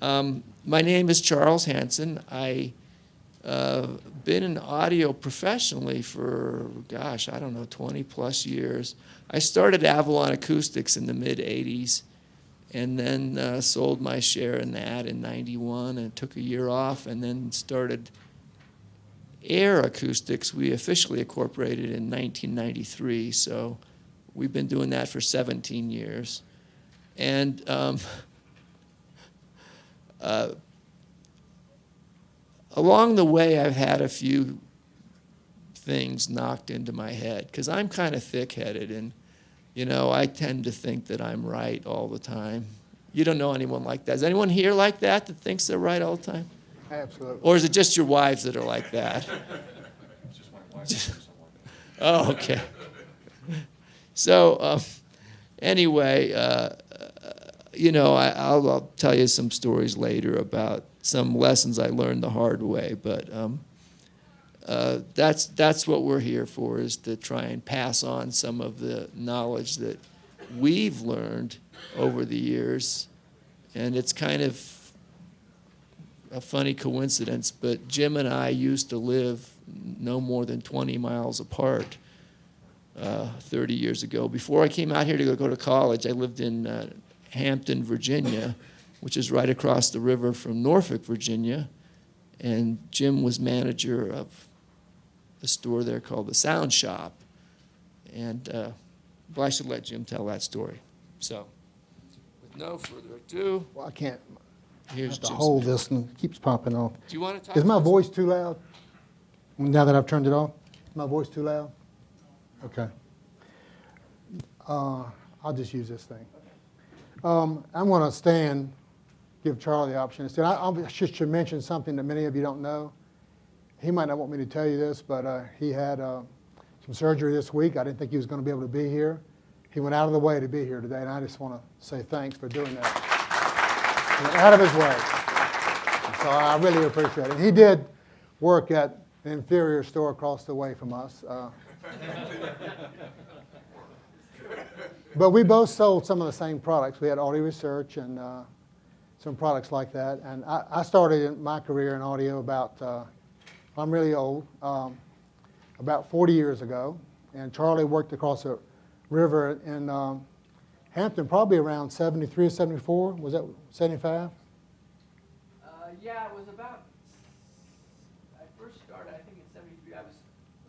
My name is Charles Hansen. I been in audio professionally for, gosh, I don't know, 20 plus years. I started Avalon Acoustics in the mid-'80s and then sold my share in that in 91 and took a year off and then started Ayre Acoustics. We officially incorporated in 1993, so we've been doing that for 17 years. And along the way, I've had a few things knocked into my head because I'm kind of thick-headed, and you know, I tend to think that I'm right all the time. You don't know anyone like that. Is anyone here like that thinks they're right all the time? Absolutely. Or is it just your wives that are like that? Just my wife. Oh, okay. So anyway, you know, I'll tell you some stories later about some lessons I learned the hard way, but that's what we're here for, is to try and pass on some of the knowledge that we've learned over the years. And it's kind of a funny coincidence, but Jim and I used to live no more than 20 miles apart 30 years ago. Before I came out here to go to college, I lived in Hampton, Virginia, which is right across the river from Norfolk, Virginia. And Jim was manager of a store there called the Sound Shop. And well, I should let Jim tell that story. So, with no further ado, Well, I can't. I here's have to Jim's. hold this and it keeps popping off. Do you want to talk? Is my to us? voice too loud? Now that I've turned it off? Is my voice too loud? Okay. I'll just use this thing. I'm going to stand, give Charlie the option to stand. I should mention something that many of you don't know. He might not want me to tell you this, but he had some surgery this week. I didn't think he was going to be able to be here. He went out of the way to be here today, and I just want to say thanks for doing that. He went out of his way. So I really appreciate it. He did work at an inferior store across the way from us. But we both sold some of the same products. We had audio research and some products like that. And I started my career in audio about, I'm really old, about 40 years ago. And Charlie worked across the river in Hampton, probably around 73 or 74. Was that 75? Yeah, it was about, I first started, I think in 73, I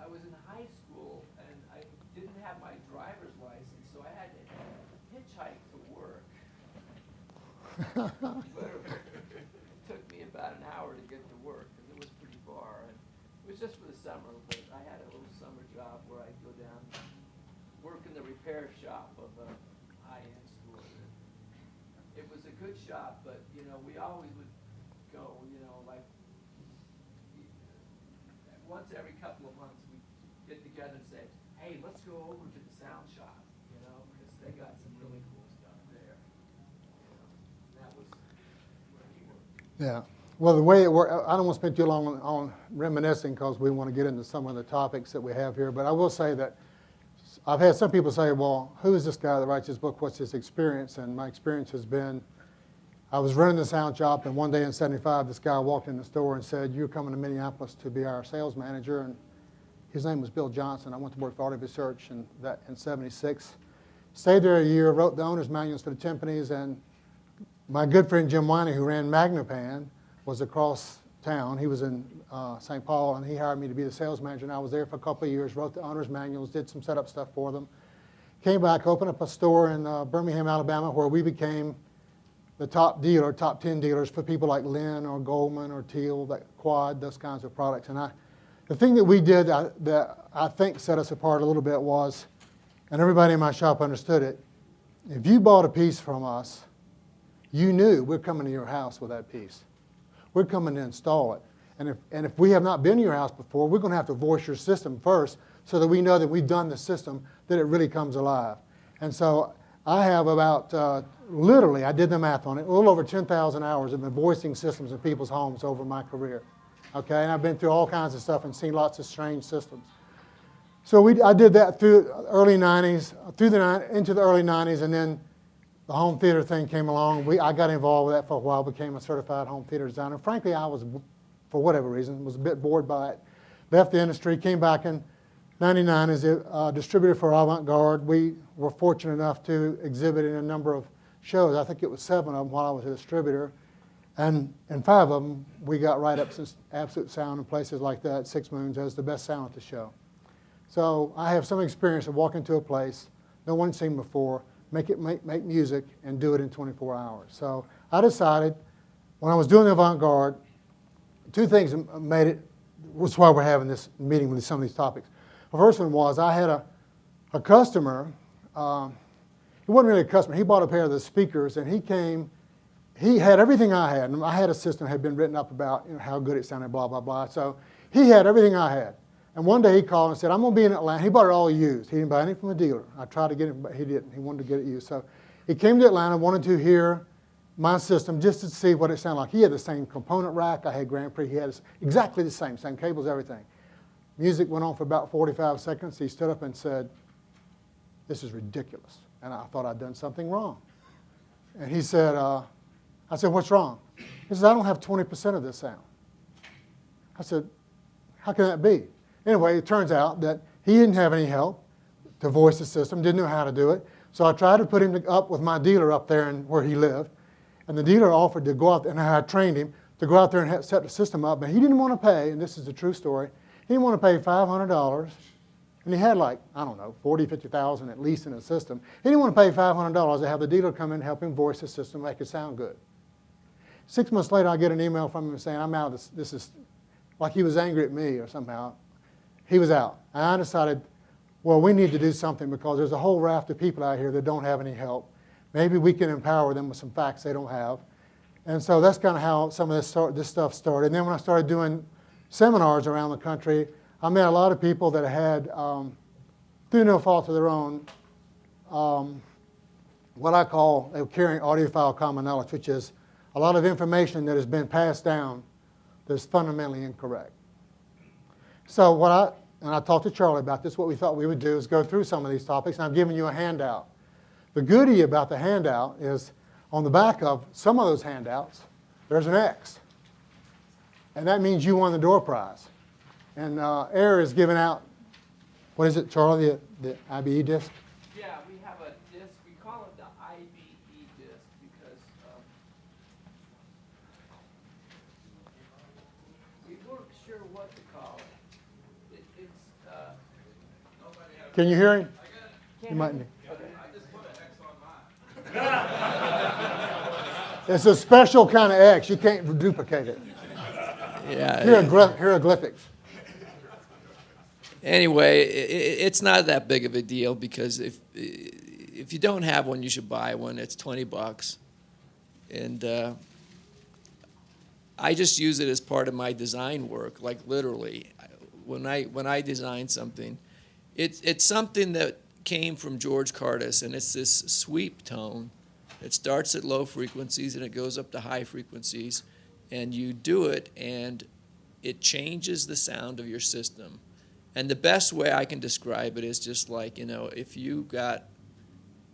was in high school, and I didn't have my driver's license, so I had to hitchhike to work. It took me about an hour to get to work, because it was pretty far, and it was just for the summer, but I had a little summer job where I'd go down, work in the repair shop of a high-end store. It was a good shop, but, you know, we always would go, you know, like once every couple of months we get together and say, hey, let's go over to the sound shop, you know, because they got some really cool stuff there. You know, and that was where he worked. Yeah. Well, the way it worked, I don't want to spend too long on reminiscing because we want to get into some of the topics that we have here. But I will say that I've had some people say, well, who is this guy that writes this book? What's his experience? And my experience has been, I was running the sound shop, and one day in 75, this guy walked in the store and said, you're coming to Minneapolis to be our sales manager. And his name was Bill Johnson. I went to work for Audio Research in 76. Stayed there a year, wrote the owner's manuals for the timpanis, and my good friend Jim Winey, who ran Magnapan, was across town. He was in St. Paul, and he hired me to be the sales manager, and I was there for a couple of years, wrote the owner's manuals, did some setup stuff for them. Came back, opened up a store in Birmingham, Alabama, where we became the top dealer, top 10 dealers for people like Lynn or Goldman or Teal, that Quad, those kinds of products. And the thing that we did that I think set us apart a little bit was, and everybody in my shop understood it, if you bought a piece from us, you knew we're coming to your house with that piece. We're coming to install it. And if we have not been to your house before, we're going to have to voice your system first so that we know that we've done the system, that it really comes alive. And so I have about, literally, I did the math on it, a little over 10,000 hours of voicing systems in people's homes over my career. Okay, and I've been through all kinds of stuff and seen lots of strange systems. So I did that through early 90s, into the early 90s, and then the home theater thing came along. I got involved with that for a while, became a certified home theater designer. Frankly, I was, for whatever reason, was a bit bored by it. Left the industry, came back in '99 as a distributor for Avant-Garde. We were fortunate enough to exhibit in a number of shows. I think it was 7 of them while I was a distributor. And in 5 of them, we got write-ups in Absolute Sound and places like that, Six Moons, as the best sound at the show. So I have some experience of walking to a place no one's seen before, make music, and do it in 24 hours. So I decided, when I was doing the Avant-Garde, 2 things made it, was why we're having this meeting with some of these topics. The first one was I had a customer, he wasn't really a customer, he bought a pair of the speakers, and he came, he had everything I had, and I had a system that had been written up about how good it sounded, blah, blah, blah. So he had everything I had. And one day he called and said, I'm going to be in Atlanta. He bought it all used. He didn't buy anything from a dealer. I tried to get it, but he didn't. He wanted to get it used. So he came to Atlanta, wanted to hear my system just to see what it sounded like. He had the same component rack. I had Grand Prix. He had exactly the same cables, everything. Music went on for about 45 seconds. He stood up and said, this is ridiculous. And I thought I'd done something wrong. And he said, I said, what's wrong? He says, I don't have 20% of this sound. I said, how can that be? Anyway, it turns out that he didn't have any help to voice the system, didn't know how to do it. So I tried to put him up with my dealer up there where he lived. And the dealer offered to go out there, and I trained him to go out there and set the system up. But he didn't want to pay, and this is a true story, he didn't want to pay $500. And he had like, I don't know, 40, 50,000 at least in the system. He didn't want to pay $500 to have the dealer come in and help him voice the system, make it sound good. 6 months later, I get an email from him saying, I'm out of this. This is like he was angry at me or somehow. He was out. And I decided, well, we need to do something because there's a whole raft of people out here that don't have any help. Maybe we can empower them with some facts they don't have. And so that's kind of how some of this stuff started. And then when I started doing seminars around the country, I met a lot of people that had, through no fault of their own, what I call, they were carrying audiophile common knowledge, which is a lot of information that has been passed down that's fundamentally incorrect. So I talked to Charlie about this, what we thought we would do is go through some of these topics, and I've given you a handout. The goodie about the handout is on the back of some of those handouts, there's an X. And that means you won the door prize. And Ayre is giving out, what is it, Charlie, the IBE disc? Yeah, we have a disc. We call it the IBE disc because we weren't sure what to call it. Can you hear him? Can't You might hear need. me? Okay. I just put an X on mine. It's a special kind of X. You can't duplicate it. Yeah. Hieroglyphics. Anyway, it's not that big of a deal because if you don't have one, you should buy one. It's $20, and I just use it as part of my design work. Like literally, when I design something, it's something that came from George Cardis, and it's this sweep tone. It starts at low frequencies and it goes up to high frequencies, and you do it, and it changes the sound of your system. And the best way I can describe it is just like, if you got,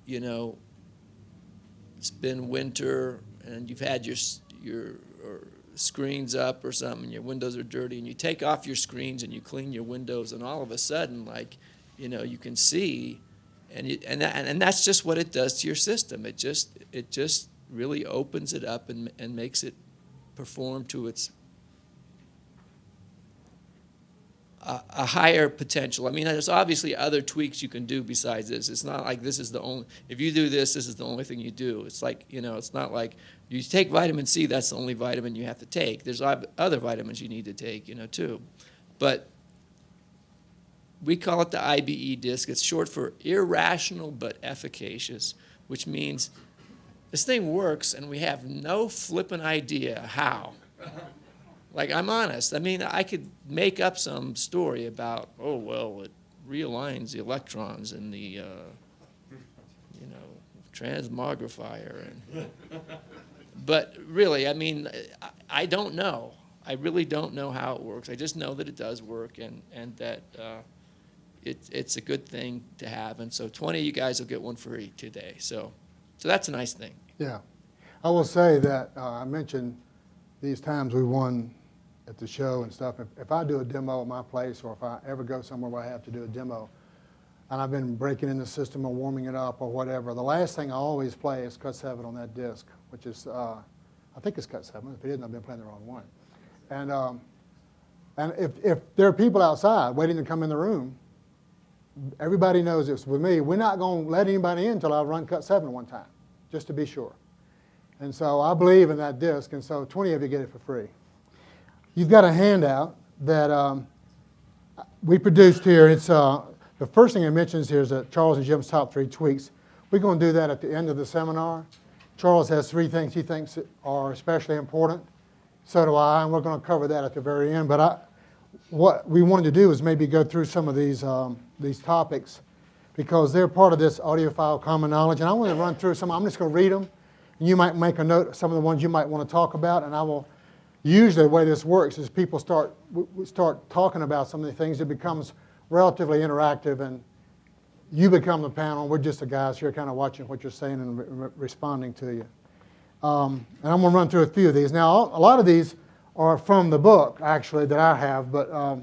it's been winter and you've had your screens up or something, and your windows are dirty, and you take off your screens and you clean your windows, and all of a sudden, like, you can see, and that's just what it does to your system. It just really opens it up and makes it perform to its a higher potential. I mean, there's obviously other tweaks you can do besides this. It's not like this is the only, if you do this, this is the only thing you do. It's like, it's not like you take vitamin C, that's the only vitamin you have to take. There's other vitamins you need to take, too. But we call it the IBE disc. It's short for irrational but efficacious, which means this thing works and we have no flippin' idea how. Like, I'm honest. I mean, I could make up some story about, it realigns the electrons in the, transmogrifier. But really, I mean, I don't know. I really don't know how it works. I just know that it does work and that it's a good thing to have. And so 20 of you guys will get one free today. So So that's a nice thing. Yeah. I will say that I mentioned these times we won at the show and stuff. If I do a demo at my place, or if I ever go somewhere where I have to do a demo, and I've been breaking in the system or warming it up or whatever, the last thing I always play is cut 7 on that disc, which is, I think it's cut 7. If it isn't, I've been playing the wrong one. And if there are people outside waiting to come in the room, everybody knows it's with me. We're not going to let anybody in until I run cut 7 one time, just to be sure. And so I believe in that disc, and so 20 of you get it for free. You've got a handout that we produced here. It's the first thing it mentions here is that Charles and Jim's top 3 tweaks. We're going to do that at the end of the seminar. Charles has 3 things he thinks are especially important. So do I, and we're going to cover that at the very end. But what we wanted to do is maybe go through some of these topics because they're part of this Audiophile Common Knowledge. And I want to run through some. I'm just going to read them. And you might make a note of some of the ones you might want to talk about. And I will. Usually the way this works is people start talking about some of the things. It becomes relatively interactive, and you become the panel. We're just the guys here kind of watching what you're saying and responding to you. And I'm going to run through a few of these. Now, a lot of these are from the book, actually, that I have, but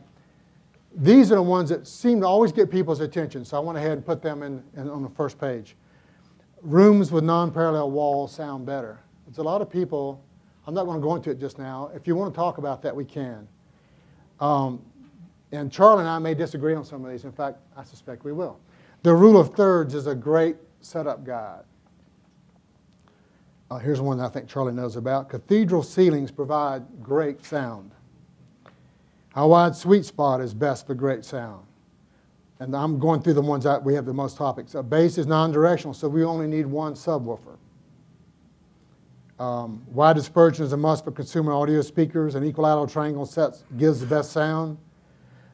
these are the ones that seem to always get people's attention, so I went ahead and put them on the first page. Rooms with non-parallel walls sound better. There's a lot of people, I'm not going to go into it just now. If you want to talk about that, we can. And Charlie and I may disagree on some of these. In fact, I suspect we will. The rule of thirds is a great setup guide. Here's one that I think Charlie knows about. Cathedral ceilings provide great sound. How wide sweet spot is best for great sound? And I'm going through the ones that we have the most topics. A bass is non-directional, so we only need one subwoofer. Wide dispersion is a must for consumer audio speakers. An equilateral triangle set gives the best sound.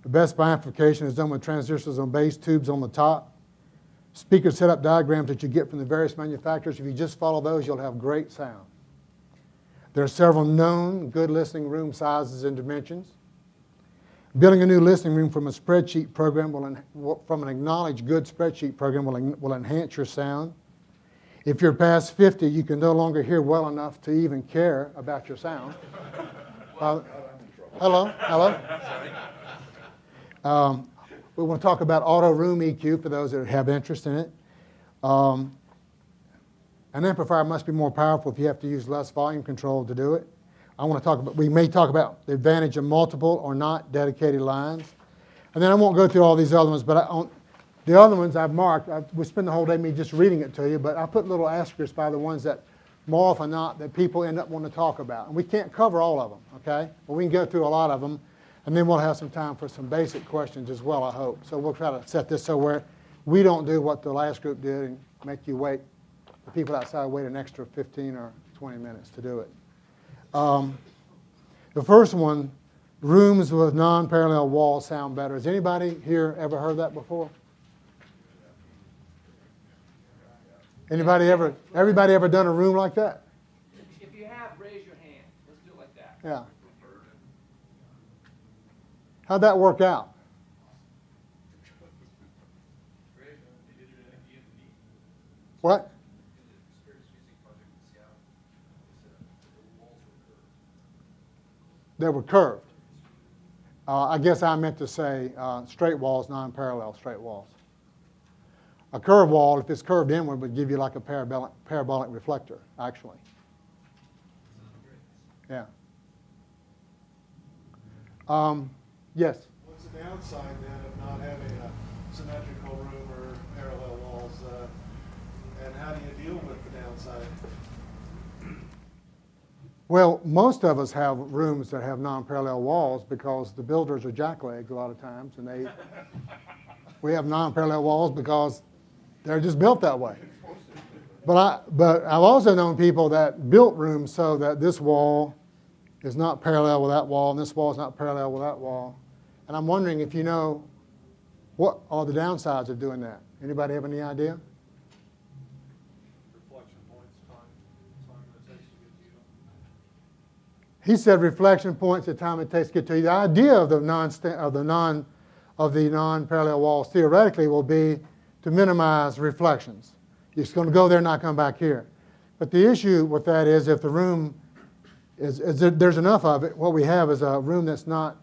The best amplification is done with transistors on bass tubes on the top. Speaker setup diagrams that you get from the various manufacturers, if you just follow those, you'll have great sound. There are several known good listening room sizes and dimensions. Building a new listening room from a spreadsheet program from an acknowledged good spreadsheet program will enhance your sound. If you're past 50, you can no longer hear well enough to even care about your sound. Hello. We want to talk about auto room EQ for those that have interest in it. An amplifier must be more powerful if you have to use less volume control to do it. We may talk about the advantage of multiple or not dedicated lines. And then I won't go through all these other ones, but the other ones I've marked. We spend the whole day me just reading it to you, but I put little asterisks by the ones that more often than not that people end up wanting to talk about. And we can't cover all of them, okay? But we can go through a lot of them. And then we'll have some time for some basic questions as well, I hope. So we'll try to set this so where we don't do what the last group did and make you wait, the people outside wait an extra 15 or 20 minutes to do it. The first one, rooms with non-parallel walls sound better. Has anybody here ever heard that before? Everybody ever done a room like that? If you have, raise your hand. Let's do it like that. Yeah. How'd that work out? What? They were curved. I guess I meant to say straight walls, non-parallel straight walls. A curved wall, if it's curved inward, would give you like a parabolic reflector, actually. Yeah. Yes? What's the downside then of not having a symmetrical room or parallel walls? And how do you deal with the downside? Well, most of us have rooms that have non-parallel walls because the builders are jacklegs a lot of times, and we have non-parallel walls because they're just built that way. But I've also known people that built rooms so that this wall is not parallel with that wall, and this wall is not parallel with that wall. And I'm wondering if you know what are the downsides of doing that. Anybody have any idea? Reflection points, time it takes to get to you. He said reflection points, the time it takes to get to you. The idea of the non-parallel walls theoretically will be to minimize reflections. It's going to go there, not come back here. But the issue with that is if the room there's enough of it, what we have is a room that's not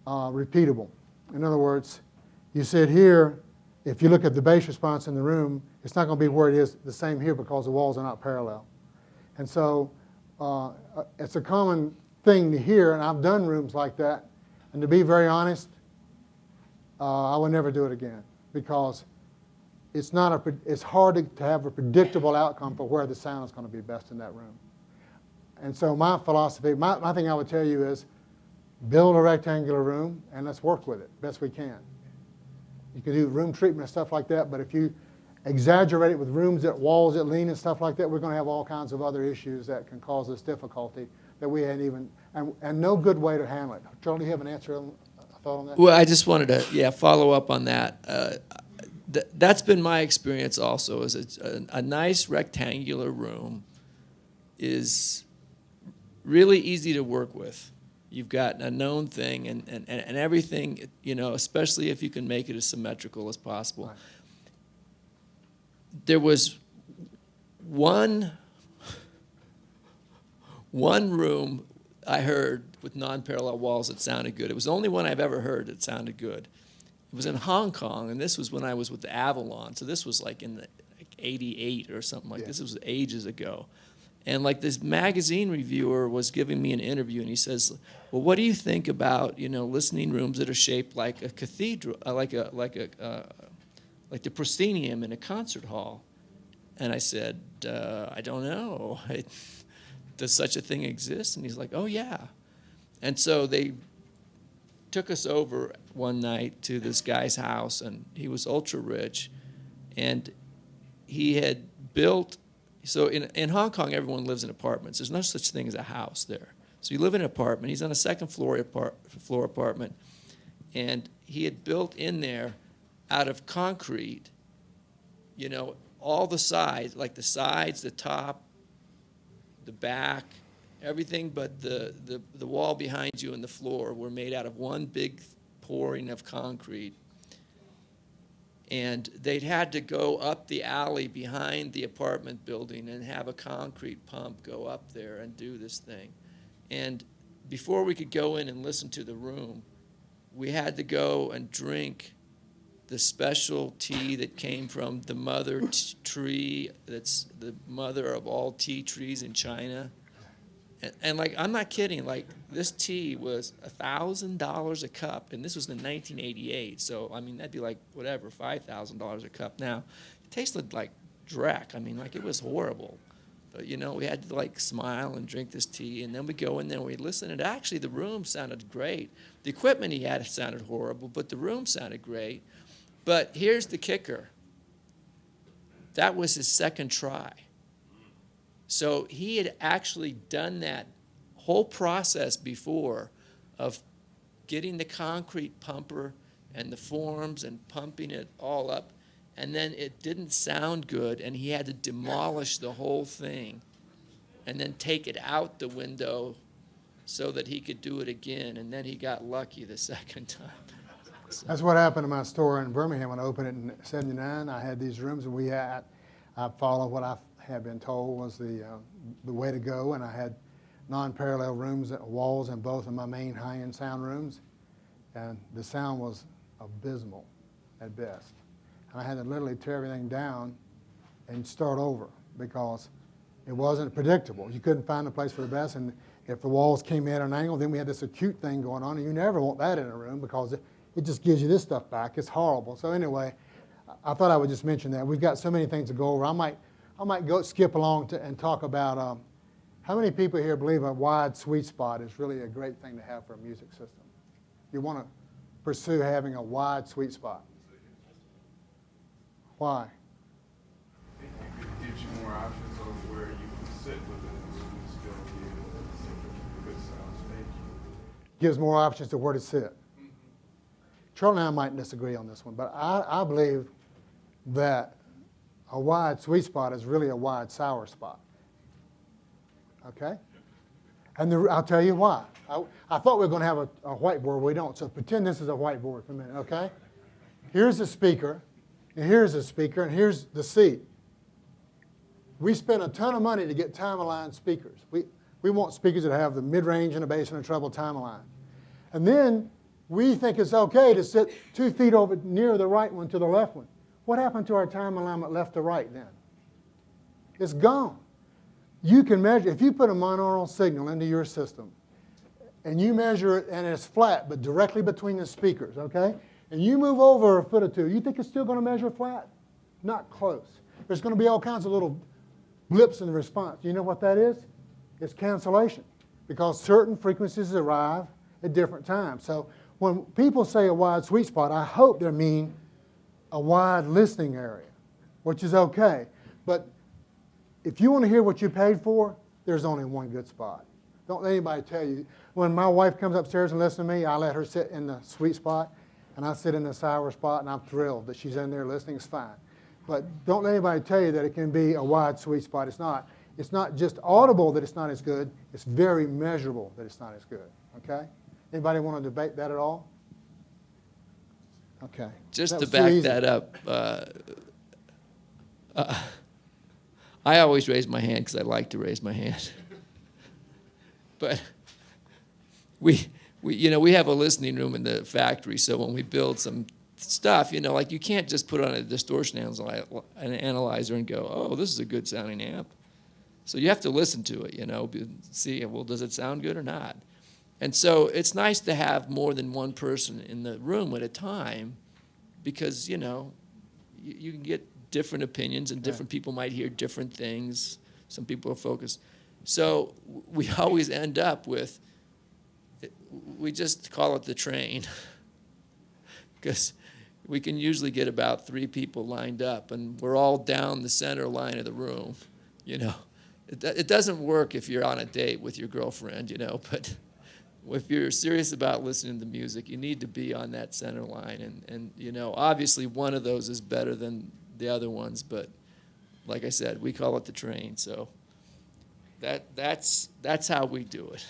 repeatable. In other words, you sit here, if you look at the bass response in the room, it's not going to be where it is the same here because the walls are not parallel. And so it's a common thing to hear, and I've done rooms like that. And to be very honest, I would never do it again because it's hard to have a predictable outcome for where the sound is going to be best in that room. And so my philosophy, my thing I would tell you is build a rectangular room and let's work with it best we can. You can do room treatment and stuff like that, but if you exaggerate it with walls that lean and stuff like that, we're going to have all kinds of other issues that can cause us difficulty that we hadn't even, and no good way to handle it. Charlie, do you have an answer, a thought on that? Well, I just wanted to, follow up on that. That's been my experience also, is a nice rectangular room is really easy to work with. You've got a known thing and everything, especially if you can make it as symmetrical as possible. Right. There was one room I heard with non-parallel walls that sounded good. It was the only one I've ever heard that sounded good. It was in Hong Kong, and this was when I was with the Avalon, so this was like in the 88 or something like this. It was ages ago. And like this magazine reviewer was giving me an interview, and he says, "Well, what do you think about listening rooms that are shaped like a cathedral, like the proscenium in a concert hall?" And I said, "I don't know. Does such a thing exist?" And he's like, "Oh yeah." And so they took us over one night to this guy's house, and he was ultra rich, and he had built. So in Hong Kong, everyone lives in apartments. There's no such thing as a house there. So you live in an apartment. He's on a second floor apartment, and he had built in there out of concrete, all the sides, like the sides, the top, the back, everything but the wall behind you and the floor were made out of one big pouring of concrete. And they'd had to go up the alley behind the apartment building and have a concrete pump go up there and do this thing. And before we could go in and listen to the room, we had to go and drink the special tea that came from the mother tree, that's the mother of all tea trees in China. And like, I'm not kidding, like this tea was $1,000 a cup, and this was in 1988, so I mean, that'd be like, whatever, $5,000 a cup now. It tasted like dreck, I mean, like it was horrible. But we had to like smile and drink this tea, and then we go in there and we listen, and actually the room sounded great. The equipment he had sounded horrible, but the room sounded great. But here's the kicker. That was his second try. So he had actually done that whole process before of getting the concrete pumper and the forms and pumping it all up, and then it didn't sound good, and he had to demolish the whole thing and then take it out the window so that he could do it again, and then he got lucky the second time. So. That's what happened to my store in Birmingham when I opened it in '79. I had these rooms, and I followed what I had been told was the way to go, and I had non-parallel rooms, walls in both of my main high-end sound rooms, and the sound was abysmal at best. And I had to literally tear everything down and start over because it wasn't predictable. You couldn't find a place for the best, and if the walls came in at an angle, then we had this acute thing going on, and you never want that in a room because it just gives you this stuff back. It's horrible. So anyway, I thought I would just mention that. We've got so many things to go over. I might go skip along and talk about how many people here believe a wide sweet spot is really a great thing to have for a music system. You want to pursue having a wide sweet spot. Why? It gives you more options on where you can sit within the room and still get a good sound stage. Gives more options to where to sit. Mm-hmm. Charlie and I might disagree on this one, but I believe that a wide sweet spot is really a wide sour spot. Okay? And I'll tell you why. I thought we were going to have a whiteboard. We don't. So pretend this is a whiteboard for a minute, okay? Here's a speaker, and here's a speaker, and here's the seat. We spend a ton of money to get time-aligned speakers. We want speakers that have the mid-range and the bass and the treble time-aligned. And then we think it's okay to sit 2 feet over near the right one to the left one. What happened to our time alignment left to right then? It's gone. You can measure, if you put a monaural signal into your system, and you measure it, and it's flat, but directly between the speakers, okay? And you move over a foot or two, you think it's still going to measure flat? Not close. There's going to be all kinds of little blips in the response. You know what that is? It's cancellation, because certain frequencies arrive at different times. So when people say a wide sweet spot, I hope they mean a wide listening area, which is okay. But if you want to hear what you paid for, there's only one good spot. Don't let anybody tell you. When my wife comes upstairs and listens to me, I let her sit in the sweet spot, and I sit in the sour spot, and I'm thrilled that she's in there listening. It's fine. But don't let anybody tell you that it can be a wide sweet spot. It's not. It's not just audible that it's not as good. It's very measurable that it's not as good. Okay? Anybody want to debate that at all? Okay. Just to back that up, I always raise my hand because I like to raise my hand. But we have a listening room in the factory, so when we build some stuff, like you can't just put on a distortion analyzer and go, oh, this is a good sounding amp. So you have to listen to it, see, well, does it sound good or not? And so it's nice to have more than one person in the room at a time because, you can get different opinions and different people might hear different things. Some people are focused. So we always end up with, we just call it the train because we can usually get about 3 people lined up and we're all down the center line of the room, It doesn't work if you're on a date with your girlfriend, but if you're serious about listening to music, you need to be on that center line. And obviously one of those is better than the other ones, but like I said, we call it the train. So that's how we do it.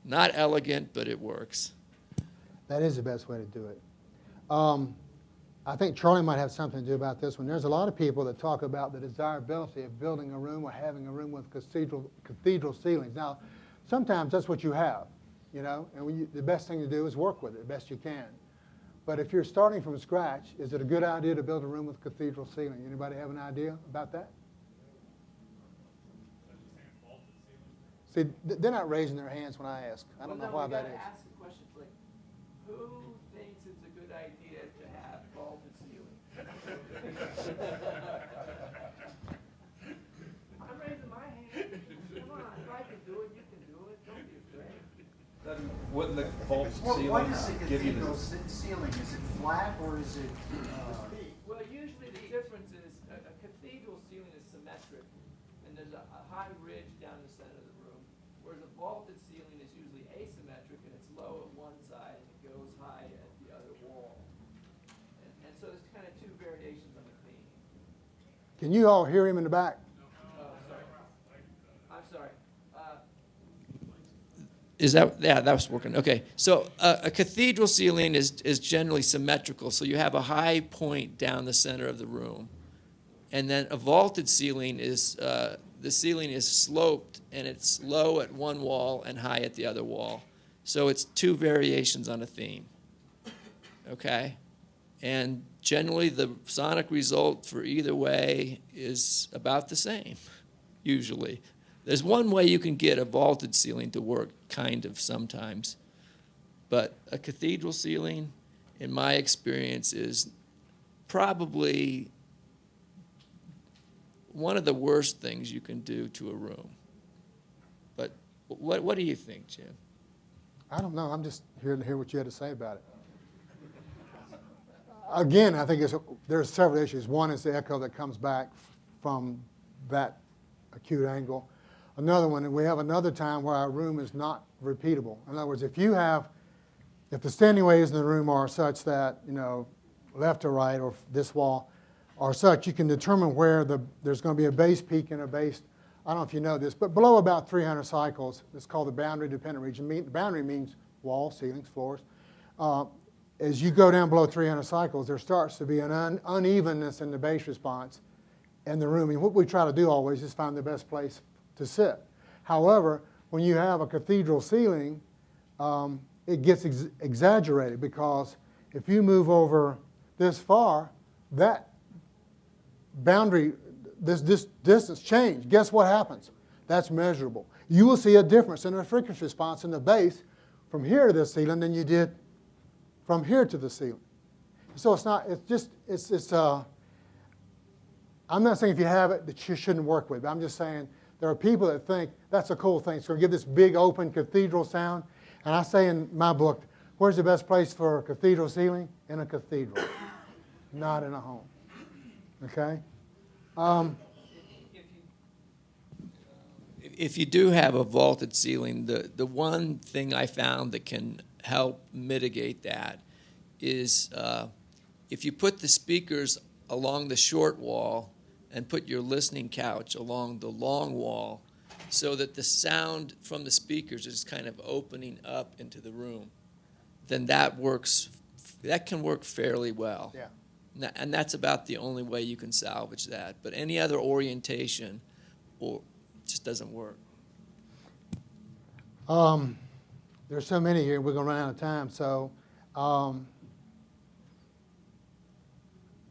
Not elegant, but it works. That is the best way to do it. I think Charlie might have something to do about this one. There's a lot of people that talk about the desirability of building a room or having a room with cathedral ceilings. Now, sometimes that's what you have, and the best thing to do is work with it the best you can. But if you're starting from scratch, is it a good idea to build a room with cathedral ceiling? Anybody have an idea about that? See, they're not raising their hands when I ask. I don't know why that is. Ask the question, like, who thinks it's a good idea to have vaulted ceiling? I'm raising my hand. Come on, if I can do it, you can do it. Don't be afraid. Then wouldn't the vaulted ceiling What is the give you cathedral the... ceiling? Is it flat or is it? Well, usually the difference is a cathedral ceiling is symmetric, and there's a high ridge down the center of the room, whereas a vaulted ceiling is usually asymmetric, and it's low at one side and it goes high at the other wall. And so there's kind of 2 variations on the theme. Can you all hear him in the back? Oh, sorry. I'm sorry. That was working. Okay, so a cathedral ceiling is generally symmetrical, so you have a high point down the center of the room. And then a vaulted ceiling is, the ceiling is sloped and it's low at one wall and high at the other wall. So it's 2 variations on a theme, okay? And generally the sonic result for either way is about the same, usually. There's one way you can get a vaulted ceiling to work, kind of, sometimes. But a cathedral ceiling, in my experience, is probably one of the worst things you can do to a room. But what do you think, Jim? I don't know. I'm just here to hear what you had to say about it. Again, I think there's several issues. One is the echo that comes back from that acute angle. Another one, and we have another time where our room is not repeatable. In other words, if the standing waves in the room are such that, left or right or this wall are such, you can determine where there's going to be a bass peak and a bass, I don't know if you know this, but below about 300 cycles, it's called the boundary dependent region. Boundary means walls, ceilings, floors. As you go down below 300 cycles, there starts to be an unevenness in the bass response. in the room. And what we try to do always is find the best place to sit. However, when you have a cathedral ceiling, it gets exaggerated, because if you move over this far, that boundary, this distance change. Guess what happens? That's measurable. You will see a difference in the frequency response in the bass from here to the ceiling than you did from here to the ceiling. So it's not, I'm not saying if you have it that you shouldn't work with it. I'm just saying there are people that think that's a cool thing. It's going to give this big open cathedral sound. And I say in my book, where's the best place for a cathedral ceiling? In a cathedral, not in a home. Okay? If you do have a vaulted ceiling, the one thing I found that can help mitigate that is if you put the speakers along the short wall and put your listening couch along the long wall, so that the sound from the speakers is kind of opening up into the room, then that can work fairly well. Yeah. And that's about the only way you can salvage that. But any other orientation just doesn't work. There's so many here, we're going to run out of time. So one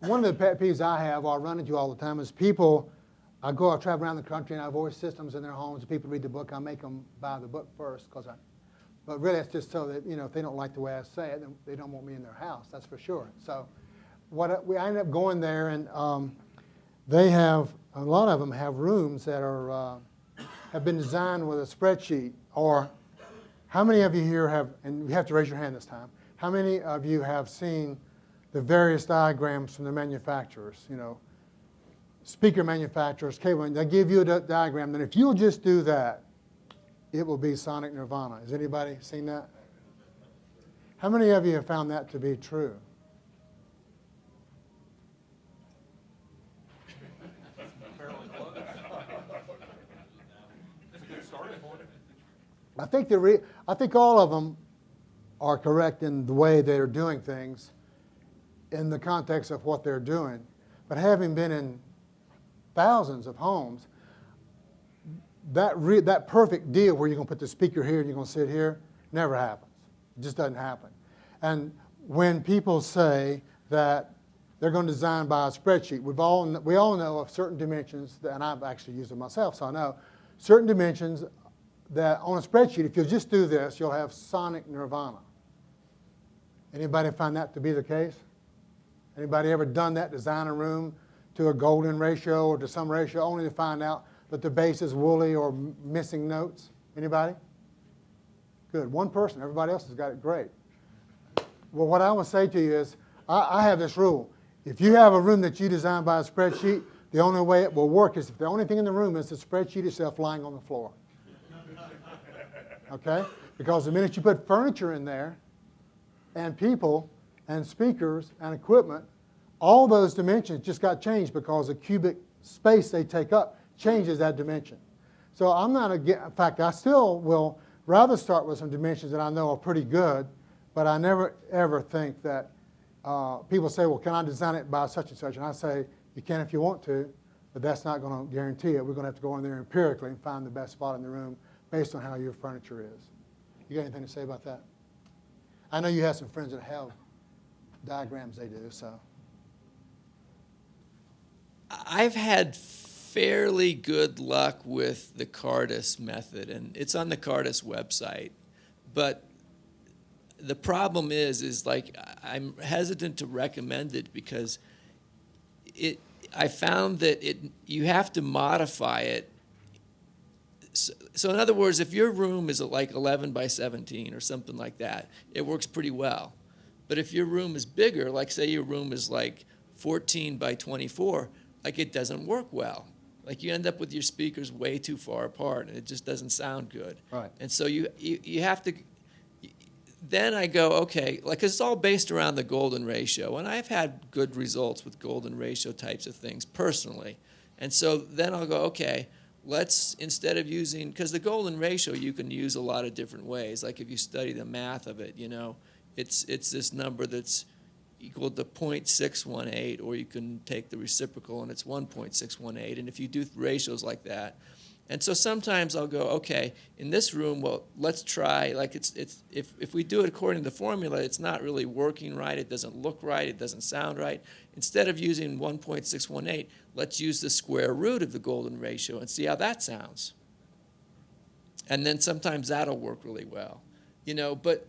of the pet peeves I have, or I run into all the time, is people, I travel around the country and I have voice systems in their homes, and people read the book. I make them buy the book first, but really it's just so that, if they don't like the way I say it, then they don't want me in their house, that's for sure. So I end up going there, and they have, a lot of them have rooms that have been designed with a spreadsheet. Or how many of you here have, and you have to raise your hand this time, how many of you have seen the various diagrams from the manufacturers, speaker manufacturers, cable, they give you a diagram, then if you'll just do that, it will be sonic nirvana. Has anybody seen that? How many of you have found that to be true? I think all of them are correct in the way they're doing things in the context of what they're doing. But having been in thousands of homes, that perfect deal where you're going to put the speaker here and you're going to sit here never happens. It just doesn't happen. And when people say that they're going to design by a spreadsheet, we all know of certain dimensions, and I've actually used it myself, so I know certain dimensions that on a spreadsheet, if you'll just do this, you'll have sonic nirvana. Anybody find that to be the case? Anybody ever done that, design a room to a golden ratio or to some ratio, only to find out that the bass is woolly or missing notes? Anybody? Good. One person. Everybody else has got it great. Well, what I would say to you is, I have this rule. If you have a room that you design by a spreadsheet, the only way it will work is if the only thing in the room is the spreadsheet itself lying on the floor. Okay? Because the minute you put furniture in there, and people, and speakers, and equipment, all those dimensions just got changed because the cubic space they take up changes that dimension. So I'm not in fact, I still will rather start with some dimensions that I know are pretty good, but I never ever think that people say, well, can I design it by such and such? And I say, you can if you want to, but that's not going to guarantee it. We're going to have to go in there empirically and find the best spot in the room based on how your furniture is. You got anything to say about that? I know you have some friends that have diagrams they do, so. I've had fairly good luck with the Cardis method, and it's on the Cardis website. But the problem is like I'm hesitant to recommend it because I found that you have to modify it. So in other words, if your room is like 11 by 17 or something like that, it works pretty well. But if your room is bigger, like say your room is like 14 by 24, like it doesn't work well. Like you end up with your speakers way too far apart and it just doesn't sound good. Right. And so you have to, then I go, okay, like 'cause it's all based around the golden ratio. And I've had good results with golden ratio types of things personally. And so then I'll go, okay, let's, instead of using, because the golden ratio you can use a lot of different ways. Like if you study the math of it, it's this number that's, equal to 0.618, or you can take the reciprocal and it's 1.618. And if you do ratios like that, and so sometimes I'll go, okay, in this room, well, let's try, like if we do it according to the formula, it's not really working right, it doesn't look right, it doesn't sound right. Instead of using 1.618, let's use the square root of the golden ratio and see how that sounds. And then sometimes that'll work really well. But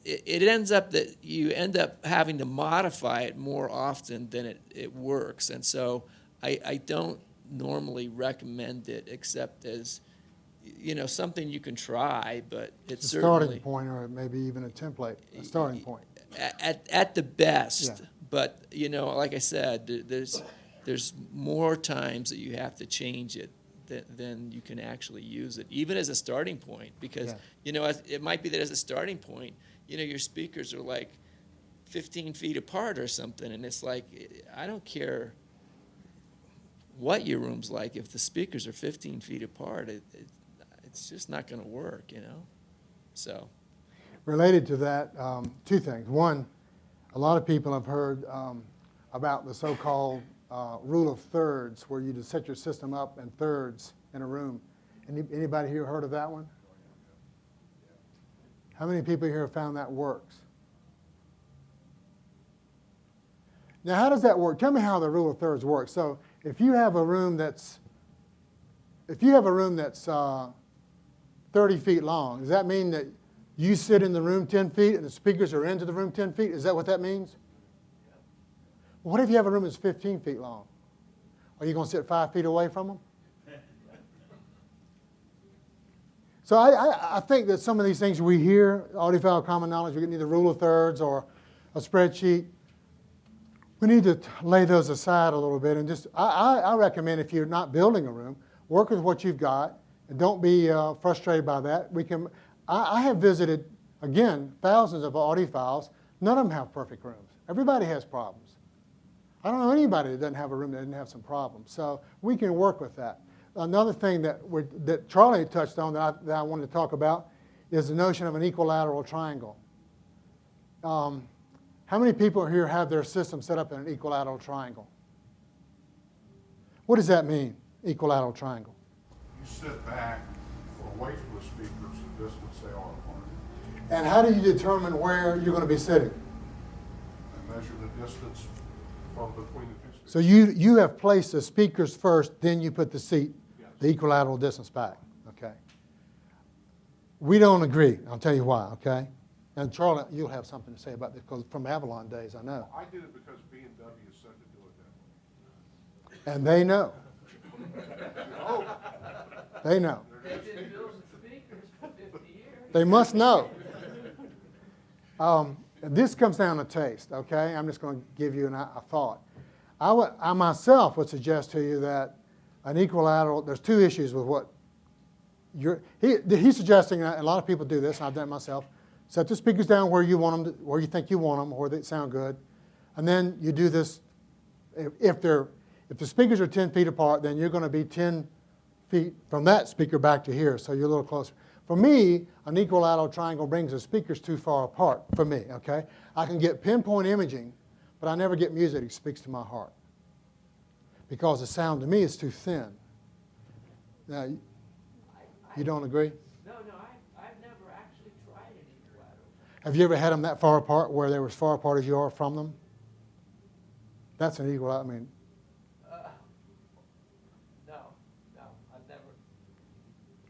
it ends up that you end up having to modify it more often than it works. And so I don't normally recommend it except as, something you can try, but it's A certainly starting point, or maybe even a template, a starting point. at the best. Yeah. But, like I said, there's more times that you have to change it than you can actually use it, even as a starting point, because, it might be that as a starting point, your speakers are like 15 feet apart or something, and it's like, I don't care what your room's like. If the speakers are 15 feet apart, it's just not going to work, So. Related to that, two things. One, a lot of people have heard about the so-called rule of thirds, where you just set your system up in thirds in a room. Anybody here heard of that one? How many people here have found that works? Now, how does that work? Tell me how the rule of thirds works. So, if you have a room that's 30 feet long, does that mean that you sit in the room 10 feet and the speakers are into the room 10 feet? Is that what that means? Well, what if you have a room that's 15 feet long? Are you going to sit 5 feet away from them? So I think that some of these things we hear, Audiophile Common Knowledge, we need the rule of thirds or a spreadsheet. We need to lay those aside a little bit and just, I recommend, if you're not building a room, work with what you've got and don't be frustrated by that. I have visited, again, thousands of audiophiles. None of them have perfect rooms. Everybody has problems. I don't know anybody that doesn't have a room that doesn't have some problems. So we can work with that. Another thing that Charlie touched on that I wanted to talk about is the notion of an equilateral triangle. How many people here have their system set up in an equilateral triangle? What does that mean, equilateral triangle? You sit back or away from the speakers the distance they are apart. And how do you determine where you're going to be sitting? And measure the distance from between the two speakers. So you have placed the speakers first, then you put the seat, the equilateral distance back, okay? We don't agree. I'll tell you why, okay? And Charlie, you'll have something to say about this, because from Avalon days, I know. I did it because B&W said to do it that way. And they know. They know. They've been building speakers for 50 years. They must know. This comes down to taste, okay? I'm just going to give you a thought. I myself would suggest to you that an equilateral, there's two issues with what he's suggesting, that a lot of people do this, and I've done it myself. Set the speakers down where you want them, where you think you want them, where they sound good, and then you do this. If the speakers are 10 feet apart, then you're going to be 10 feet from that speaker back to here, so you're a little closer. For me, an equilateral triangle brings the speakers too far apart. For me, okay, I can get pinpoint imaging, but I never get music that speaks to my heart because the sound to me is too thin. Now, you don't agree? No, I've never actually tried an equilateral. Have you ever had them that far apart where they were as far apart as you are from them? That's an equilateral. I mean, No, I've never.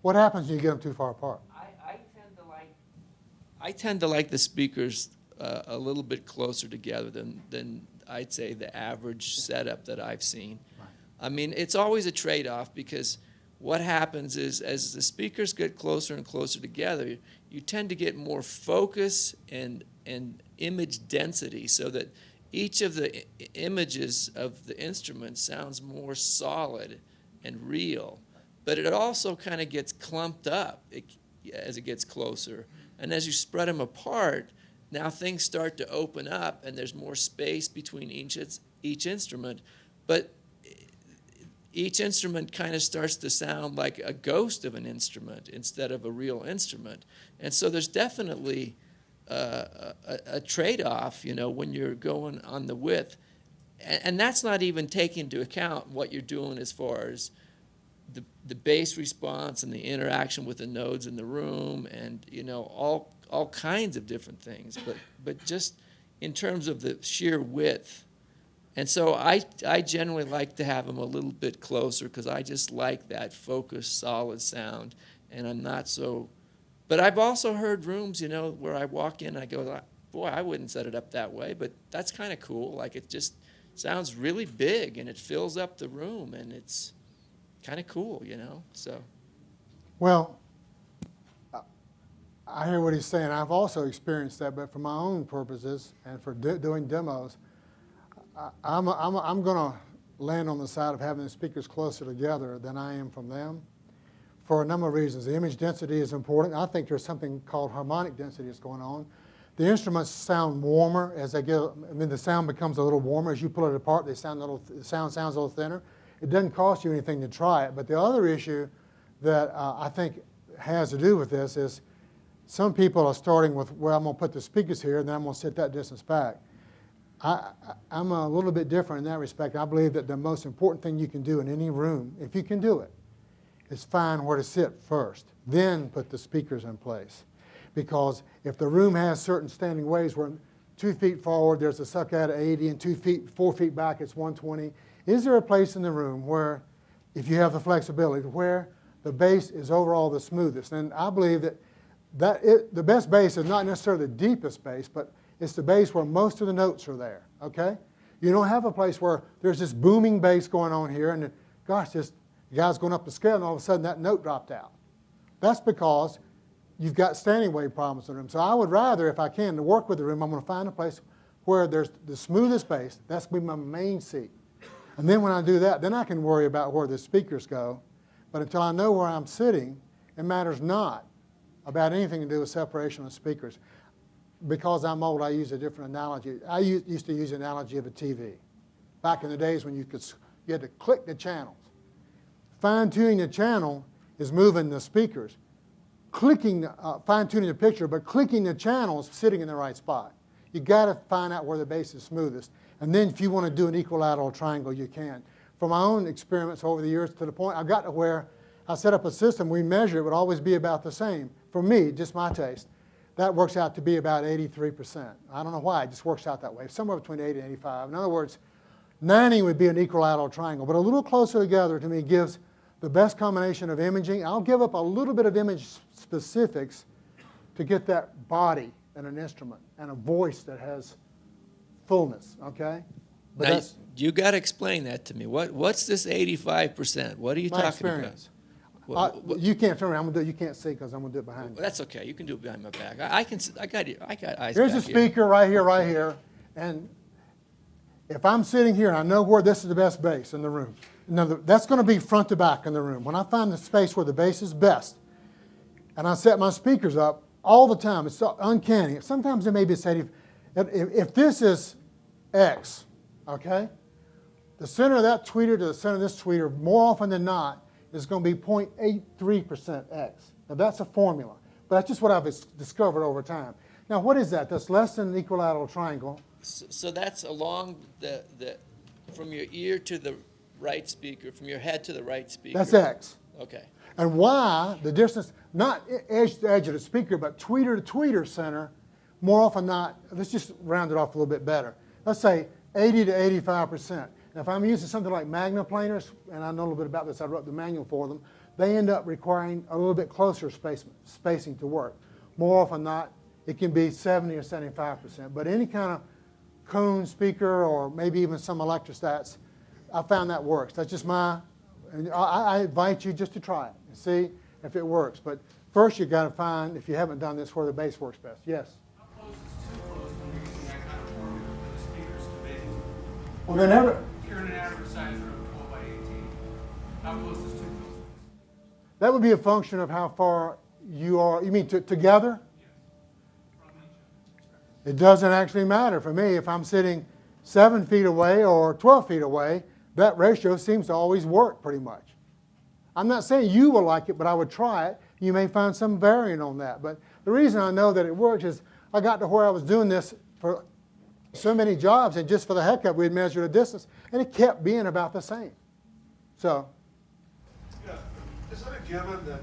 what happens when you get them too far apart? I tend to like the speakers a little bit closer together than I'd say the average setup that I've seen. Right. I mean, it's always a trade-off, because what happens is as the speakers get closer and closer together, you tend to get more focus and image density, so that each of the images of the instrument sounds more solid and real. But it also kind of gets clumped up as it gets closer. And as you spread them apart, now things start to open up, and there's more space between each instrument. But each instrument kind of starts to sound like a ghost of an instrument instead of a real instrument. And so there's definitely a trade-off, you know, when you're going on the width. And that's not even taking into account what you're doing as far as the bass response and the interaction with the nodes in the room and, you know, all kinds of different things. But just in terms of the sheer width. And so I generally like to have them a little bit closer because I just like that focused, solid sound. And I'm not so... But I've also heard rooms, you know, where I walk in and I go, boy, I wouldn't set it up that way, but that's kind of cool. Like, it just sounds really big and it fills up the room and it's kind of cool, you know, so. Well, I hear what he's saying. I've also experienced that, but for my own purposes and for doing demos, I'm going to land on the side of having the speakers closer together than I am from them for a number of reasons. The image density is important. I think there's something called harmonic density that's going on. The instruments sound warmer as they get, I mean, the sound becomes a little warmer. As you pull it apart, the sound sounds a little thinner. It doesn't cost you anything to try it. But the other issue that I think has to do with this is some people are starting with, well, I'm going to put the speakers here, and then I'm going to sit that distance back. I'm a little bit different in that respect. I believe that the most important thing you can do in any room, if you can do it, is find where to sit first, then put the speakers in place. Because if the room has certain standing waves where 2 feet forward, there's a suck out of 80, and 4 feet back, it's 120, is there a place in the room where, if you have the flexibility, where the bass is overall the smoothest? And I believe that the best bass is not necessarily the deepest bass, but it's the bass where most of the notes are there, okay? You don't have a place where there's this booming bass going on here, and gosh, the guy's going up the scale, and all of a sudden that note dropped out. That's because you've got standing wave problems in the room. So I would rather, if I can, to work with the room, I'm going to find a place where there's the smoothest bass. That's going to be my main seat. And then when I do that, then I can worry about where the speakers go. But until I know where I'm sitting, it matters not about anything to do with separation of speakers. Because I'm old, I use a different analogy. I used to use the analogy of a TV. Back in the days when you had to click the channels. Fine-tuning the channel is moving the speakers. Fine-tuning the picture, but clicking the channels, sitting in the right spot. You've got to find out where the bass is smoothest. And then if you want to do an equilateral triangle, you can. From my own experiments over the years, to the point I got to where I set up a system, we measure it would always be about the same. For me, just my taste, that works out to be about 83%. I don't know why, it just works out that way. Somewhere between 80 and 85. In other words, 90 would be an equilateral triangle, but a little closer together to me gives the best combination of imaging. I'll give up a little bit of image specifics to get that body in an instrument and a voice that has fullness, okay? But now, you got to explain that to me. What's this 85%? What are you talking experience. about? You can't turn around. I'm gonna do it. You can't see because I'm going to do it behind you. That's okay. You can do it behind my back. I got eyes Here's back a speaker right here. And if I'm sitting here and I know where this is the best bass in the room, that's going to be front to back in the room. When I find the space where the bass is best, and I set my speakers up all the time, it's uncanny. Sometimes it may be said, if this is X, okay, the center of that tweeter to the center of this tweeter, more often than not, is going to be 0.83% X. Now, that's a formula, but that's just what I've discovered over time. Now, what is that? That's less than an equilateral triangle. So that's along from your ear to the right speaker, from your head to the right speaker. That's X. Okay. And Y, the distance, not edge to edge of the speaker, but tweeter to tweeter center, more often not, let's just round it off a little bit better. Let's say 80 to 85%. Now, if I'm using something like magnaplaners, and I know a little bit about this, I wrote the manual for them, they end up requiring a little bit closer spacing to work. More often not, it can be 70 or 75%. But any kind of cone speaker or maybe even some electrostats, I found that works. That's just I invite you just to try it and see if it works. But first you've got to find, if you haven't done this, where the bass works best. Yes? How close is too close when you're using that kind of formula for the speakers to bass? Well, they're never. If you're in an average size room, 12 by 18, how close is too close? That would be a function of how far you are. You mean together? Yes. From each other. It doesn't actually matter for me if I'm sitting 7 feet away or 12 feet away. That ratio seems to always work pretty much. I'm not saying you will like it, but I would try it. You may find some variant on that. But the reason I know that it works is I got to where I was doing this for so many jobs, and just for the heck of it, we'd measure a distance, and it kept being about the same. So, Yeah. Is it a given that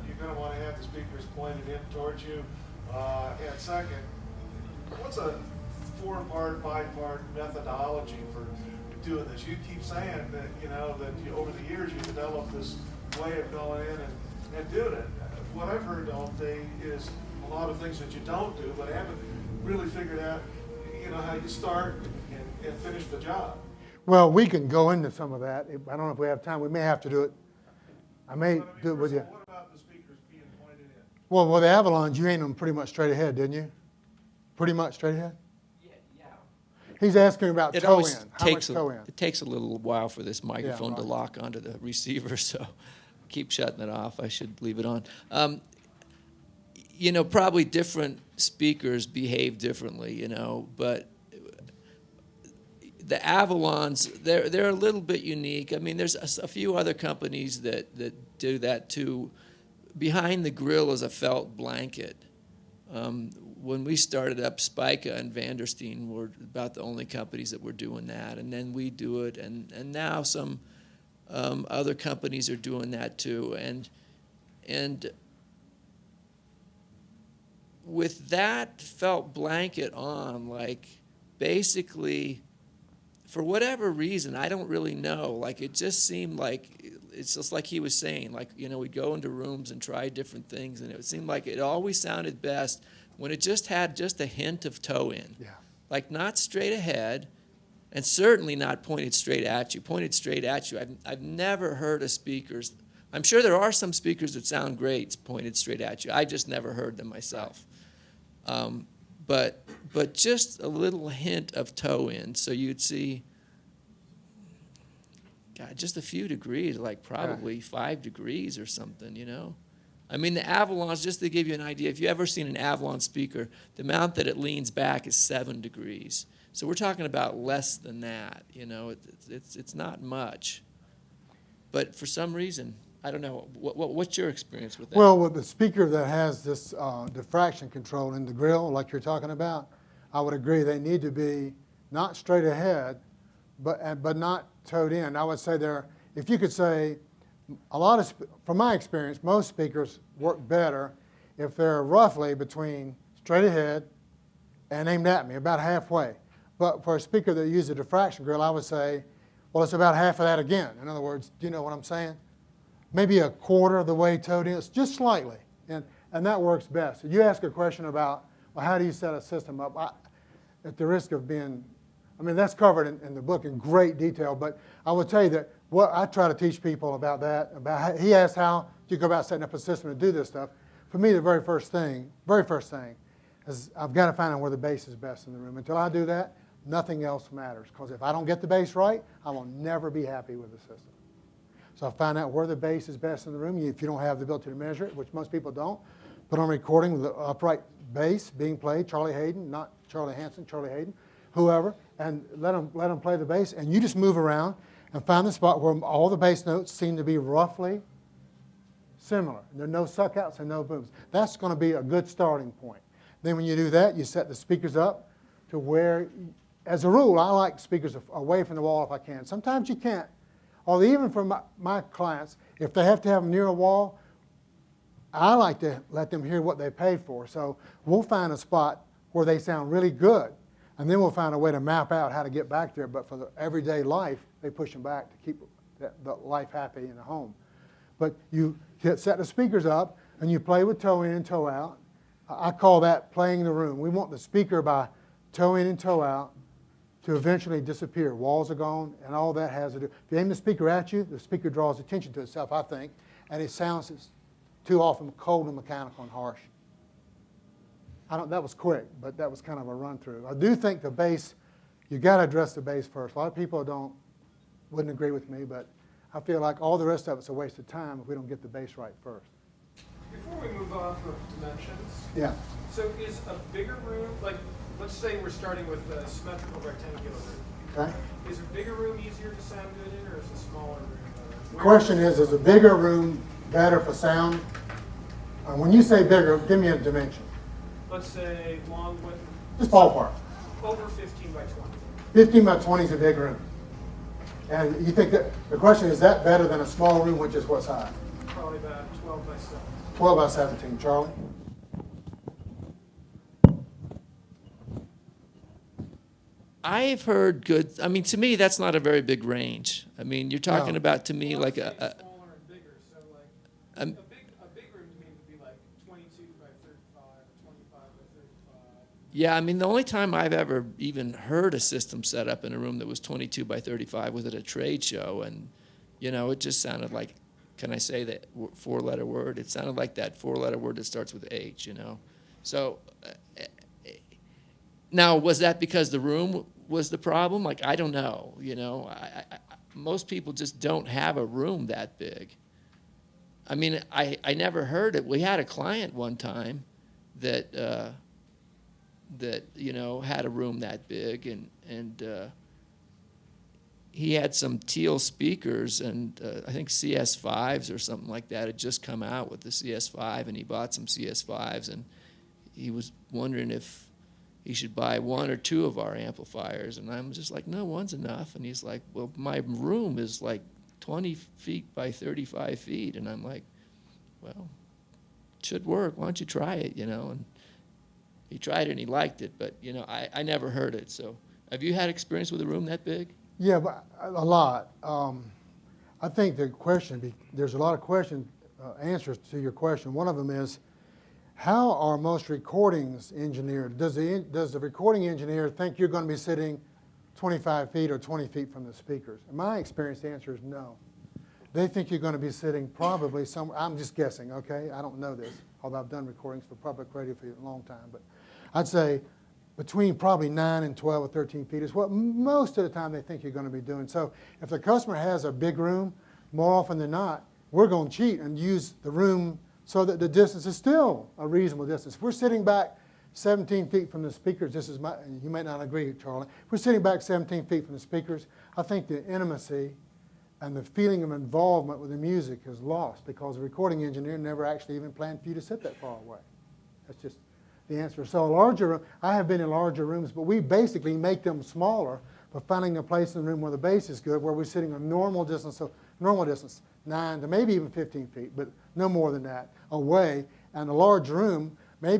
you're going to want to have the speakers pointed in towards you? And second, what's a 4-part, 5-part methodology for doing this? You keep saying that, that over the years you developed this way of going in and doing it. What I've heard all day is a lot of things that you don't do, but I haven't really figured out, how you start and finish the job. well, we can go into some of that. I don't know if we have time. We may have to do it. I may But, do it with first you. of all, what about the speakers being pointed in? Well, with the Avalons, you aimed them pretty much straight ahead, didn't you? Pretty much straight ahead? Yeah. He's asking about It toe in. always How takes much toe in? it takes a little while for this microphone to right. lock onto the receiver, so keep shutting it off. I should leave it on. Probably different speakers behave differently, but the Avalons, they're a little bit unique. I mean, there's a few other companies that do that too. Behind the grill is a felt blanket. When we started up, Spica and Vandersteen were about the only companies that were doing that, and then we do it, and now some other companies are doing that too, and with that felt blanket on, like, basically, for whatever reason, I don't really know, like, it just seemed like, it's just like he was saying, like, we'd go into rooms and try different things, and it seemed like it always sounded best when it just had just a hint of toe in. Yeah. Like, not straight ahead, and certainly not pointed straight at you. Pointed straight at you, I've never heard of speakers. I'm sure there are some speakers that sound great pointed straight at you. I just never heard them myself. But just a little hint of toe in, so you'd see, God, just a few degrees, like probably 5 degrees or something, I mean, the Avalons, just to give you an idea, if you've ever seen an Avalon speaker, the amount that it leans back is 7 degrees. So we're talking about less than that, it's not much. But for some reason, I don't know, what's your experience with that? Well, with the speaker that has this diffraction control in the grill, like you're talking about, I would agree they need to be not straight ahead, but not toed in. I would say if you could say, from my experience, most speakers work better if they're roughly between straight ahead and aimed at me, about halfway. But for a speaker that uses a diffraction grill, I would say, well, it's about half of that again. In other words, do you know what I'm saying? Maybe a quarter of the way toed in, just slightly, and that works best. You ask a question about, well, how do you set a system up? At the risk of being, that's covered in the book in great detail, but I will tell you that what I try to teach people about that, he asked how do you go about setting up a system to do this stuff. For me, the very first thing is I've got to find out where the bass is best in the room. Until I do that, nothing else matters, because if I don't get the bass right, I will never be happy with the system. So I find out where the bass is best in the room. If you don't have the ability to measure it, which most people don't, put on recording with the upright bass being played, Charlie Hayden, not Charlie Hansen, Charlie Hayden, whoever, and let them play the bass, and you just move around and find the spot where all the bass notes seem to be roughly similar. There are no suck-outs and no booms. That's going to be a good starting point. Then when you do that, you set the speakers up to where, as a rule, I like speakers away from the wall if I can. Sometimes you can't. Although even for my clients, if they have to have them near a wall, I like to let them hear what they paid for. So we'll find a spot where they sound really good, and then we'll find a way to map out how to get back there. But for the everyday life, they push them back to keep the life happy in the home. But you set the speakers up, and you play with toe in and toe out. I call that playing the room. We want the speaker by toe in and toe out to eventually disappear. Walls are gone, and all that has to do. If you aim the speaker at you, the speaker draws attention to itself, I think, and it sounds too often cold and mechanical and harsh. That was quick, but that was kind of a run-through. I do think the bass, you got to address the bass first. A lot of people wouldn't agree with me, but I feel like all the rest of it's a waste of time if we don't get the bass right first. Before we move off of dimensions, Yeah. so is a bigger room, like, let's say we're starting with a symmetrical rectangular room. Okay. Is a bigger room easier to sound good in, or is a smaller room better? The question is a bigger room better for sound? When you say bigger, give me a dimension. let's say long width, Just ballpark. over 15 by 20. 15 by 20 is a big room. And you think that, the question is that better than a small room, which is what's high? Probably about 12 by 7. 12 by 17. Charlie? I've heard good, I mean, to me, that's not a very big range. I mean, you're talking No. about, to me, Well, like I'm saying a smaller and bigger, so like Um, a big room to me would be like 22 by 35 or 25 by 35. yeah, I mean, the only time I've ever even heard a system set up in a room that was 22 by 35 was at a trade show, and, you know, it just sounded like, can I say that four-letter word? It sounded like that four-letter word that starts with H, you know? So, now, was that because the room was the problem? Like, I don't know, you know? Most people just don't have a room that big. I mean, I never heard it. We had a client one time that, you know, had a room that big, and he had some teal speakers, and I think CS5s or something like that had just come out with the CS5, and he bought some CS5s, and he was wondering if he should buy one or two of our amplifiers, and I'm just like, no, one's enough. And he's like, well, my room is like 20 feet by 35 feet, and I'm like, well, it should work. Why don't you try it, you know? And he tried it and he liked it, but you know, I never heard it. So, have you had experience with a room that big? Yeah, but a lot. I think the question, there's a lot of answers to your question. One of them is, how are most recordings engineered? Does the recording engineer think you're going to be sitting 25 feet or 20 feet from the speakers? In my experience, the answer is no. They think you're going to be sitting probably somewhere, I'm just guessing, okay? I don't know this, although I've done recordings for public radio for a long time. But I'd say between probably 9 and 12 or 13 feet is what most of the time they think you're going to be doing. So if the customer has a big room, more often than not, we're going to cheat and use the room so that the distance is still a reasonable distance. If we're sitting back 17 feet from the speakers, you may not agree, Charlie. If we're sitting back 17 feet from the speakers, I think the intimacy and the feeling of involvement with the music is lost because the recording engineer never actually even planned for you to sit that far away. That's just the answer. So a larger room, I have been in larger rooms, but we basically make them smaller by finding a place in the room where the bass is good, where we're sitting a normal distance, 9 to maybe even 15 feet, but no more than that, away. And a large room, we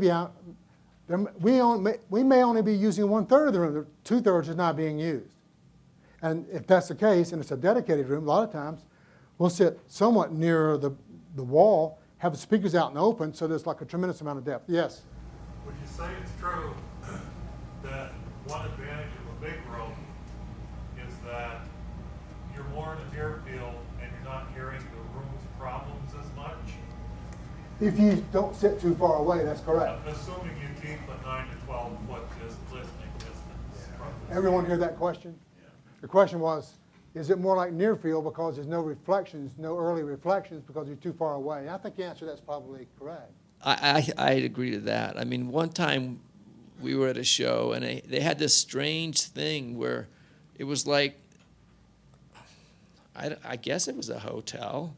may only be using 1/3 of the room. 2/3 is not being used. And if that's the case, and it's a dedicated room, a lot of times we'll sit somewhat nearer the wall, have the speakers out and open, so there's like a tremendous amount of depth. Yes? Would you say it's true that one advantage of a big room is that you're more in a near field and you're not hearing the room's problems as much? If you don't sit too far away, that's correct. I'm assuming you keep a 9 to 12 foot listening distance from the Everyone hear that question? Yeah. The question was, is it more like near field because there's no reflections, no early reflections because you're too far away? I think the answer to that's probably correct. I'd agree to that. I mean, one time we were at a show, and they had this strange thing where it was like, I guess it was a hotel,